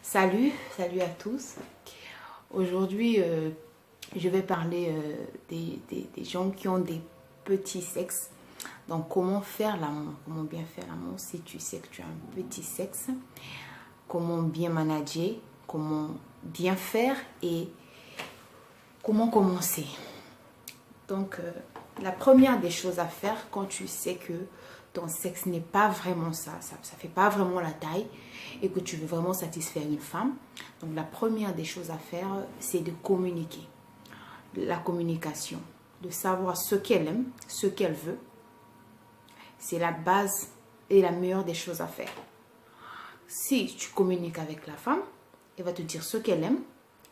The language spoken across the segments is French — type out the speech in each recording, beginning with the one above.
Salut à tous. Aujourd'hui, je vais parler des gens qui ont des petits sexes. Donc, comment faire l'amour, comment bien faire l'amour si tu sais que tu as un petit sexe, comment bien manager, comment bien faire et comment commencer. Donc, la première des choses à faire quand tu sais que ton sexe n'est pas vraiment ça fait pas vraiment la taille et que tu veux vraiment satisfaire une femme. Donc, la première des choses à faire, c'est de communiquer. La communication, de savoir ce qu'elle aime, ce qu'elle veut. C'est la base et la meilleure des choses à faire. Si tu communiques avec la femme, elle va te dire ce qu'elle aime,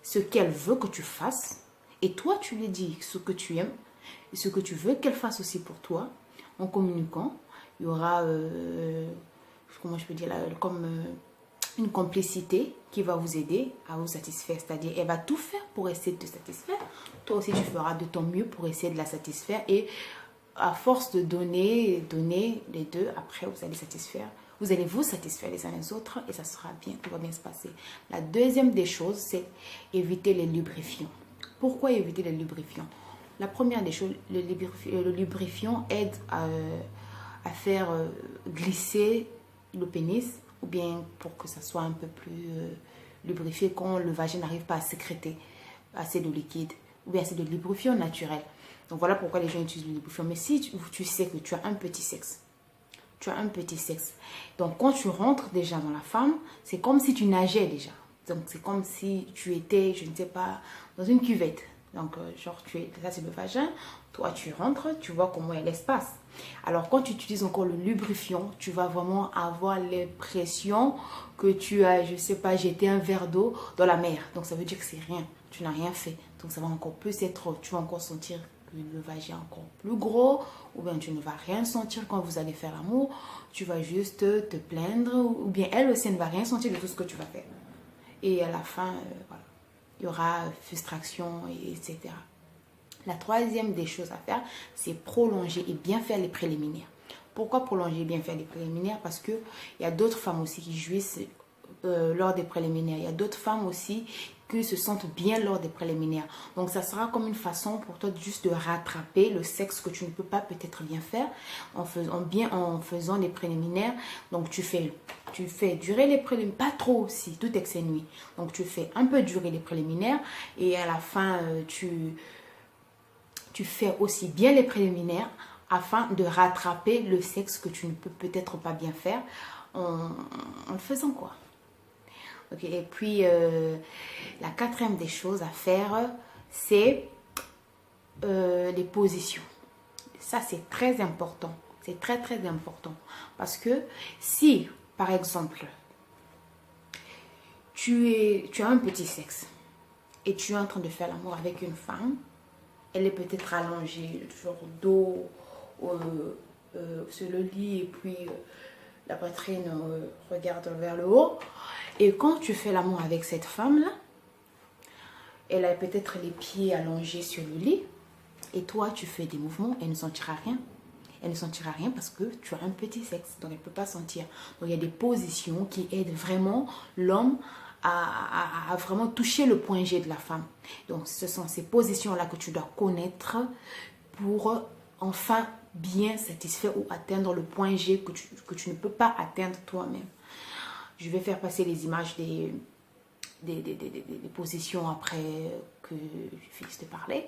ce qu'elle veut que tu fasses. Et toi, tu lui dis ce que tu aimes et ce que tu veux qu'elle fasse aussi pour toi. En communiquant, il y aura, comment je peux dire, comme une complicité qui va vous aider à vous satisfaire. C'est-à-dire, elle va tout faire pour essayer de te satisfaire. Toi aussi, tu feras de ton mieux pour essayer de la satisfaire. Et à force de donner les deux, après, vous allez satisfaire. Vous allez vous satisfaire les uns les autres et ça sera bien, tout va bien se passer. La deuxième des choses, c'est éviter les lubrifiants. Pourquoi éviter les lubrifiants? La première des choses, le lubrifiant aide à faire glisser le pénis ou bien pour que ça soit un peu plus lubrifié quand le vagin n'arrive pas à sécréter assez de liquide ou bien assez de lubrifiant naturel. Donc voilà pourquoi les gens utilisent le lubrifiant. Mais si tu sais que tu as un petit sexe, donc quand tu rentres déjà dans la femme, c'est comme si tu nageais déjà. Donc c'est comme si tu étais, je ne sais pas, dans une cuvette. Donc genre ça c'est le vagin, toi tu rentres, tu vois comment est l'espace. Alors quand tu utilises encore le lubrifiant, tu vas vraiment avoir l'impression que tu as, je sais pas, jeté un verre d'eau dans la mer. Donc ça veut dire que c'est rien, tu n'as rien fait. Donc ça va encore plus être, tu vas encore sentir que le vagin est encore plus gros, ou bien tu ne vas rien sentir quand vous allez faire l'amour, tu vas juste te plaindre, ou bien elle aussi ne va rien sentir de tout ce que tu vas faire. Et à la fin, voilà, il y aura frustration, etc. La troisième des choses à faire, c'est prolonger et bien faire les préliminaires. Pourquoi prolonger et bien faire les préliminaires? Parce qu'il y a d'autres femmes aussi qui jouissent lors des préliminaires. Il y a d'autres femmes aussi qui se sentent bien lors des préliminaires. Donc, ça sera comme une façon pour toi juste de rattraper le sexe que tu ne peux pas peut-être bien faire en faisant les préliminaires. Donc, tu fais durer les préliminaires, pas trop aussi, tout excès nuit. Donc, tu fais un peu durer les préliminaires et à la fin, tu fais aussi bien les préliminaires afin de rattraper le sexe que tu ne peux peut-être pas bien faire en le faisant quoi. Okay. Et puis, la quatrième des choses à faire, c'est les positions. Ça, c'est très important. C'est très, très important. Parce que si, par exemple, tu as un petit sexe et tu es en train de faire l'amour avec une femme, elle est peut-être allongée, genre dos sur le lit et puis la poitrine regarde vers le haut. Et quand tu fais l'amour avec cette femme-là, elle a peut-être les pieds allongés sur le lit et toi tu fais des mouvements, elle ne sentira rien. Elle ne sentira rien parce que tu as un petit sexe, donc elle ne peut pas sentir. Donc il y a des positions qui aident vraiment l'homme à vraiment toucher le point G de la femme. Donc ce sont ces positions-là que tu dois connaître pour enfin bien satisfaire ou atteindre le point G que tu ne peux pas atteindre toi-même. Je vais faire passer les images des positions après que je finisse de parler.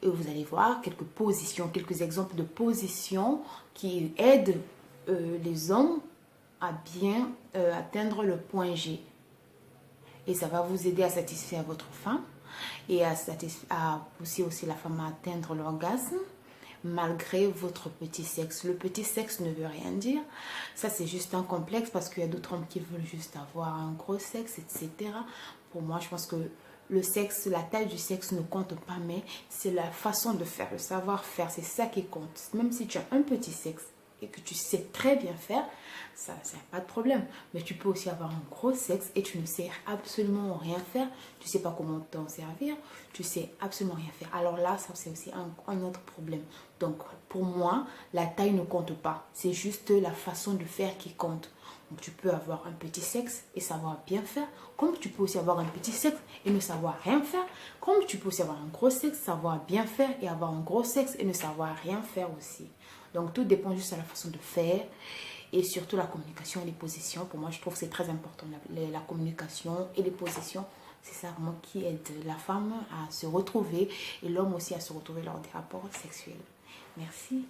Et vous allez voir quelques positions, quelques exemples de positions qui aident les hommes à bien atteindre le point G. Et ça va vous aider à satisfaire votre femme et à pousser aussi la femme à atteindre l'orgasme malgré votre petit sexe. Le petit sexe ne veut rien dire. Ça, c'est juste un complexe parce qu'il y a d'autres hommes qui veulent juste avoir un gros sexe, etc. Pour moi, je pense que le sexe, la taille du sexe ne compte pas, mais c'est la façon de faire, le savoir-faire, c'est ça qui compte. Même si tu as un petit sexe et que tu sais très bien faire, ça n'a pas de problème. Mais tu peux aussi avoir un gros sexe et tu ne sais absolument rien faire. Tu ne sais pas comment t'en servir. Tu ne sais absolument rien faire. Alors là, ça c'est aussi un autre problème. Donc pour moi, la taille ne compte pas. C'est juste la façon de faire qui compte. Donc tu peux avoir un petit sexe et savoir bien faire, comme tu peux aussi avoir un petit sexe et ne savoir rien faire, comme tu peux aussi avoir un gros sexe, savoir bien faire et avoir un gros sexe et ne savoir rien faire aussi. Donc tout dépend juste de la façon de faire et surtout la communication et les positions. Pour moi, je trouve que c'est très important, la communication et les positions. C'est ça vraiment qui aide la femme à se retrouver et l'homme aussi à se retrouver lors des rapports sexuels. Merci.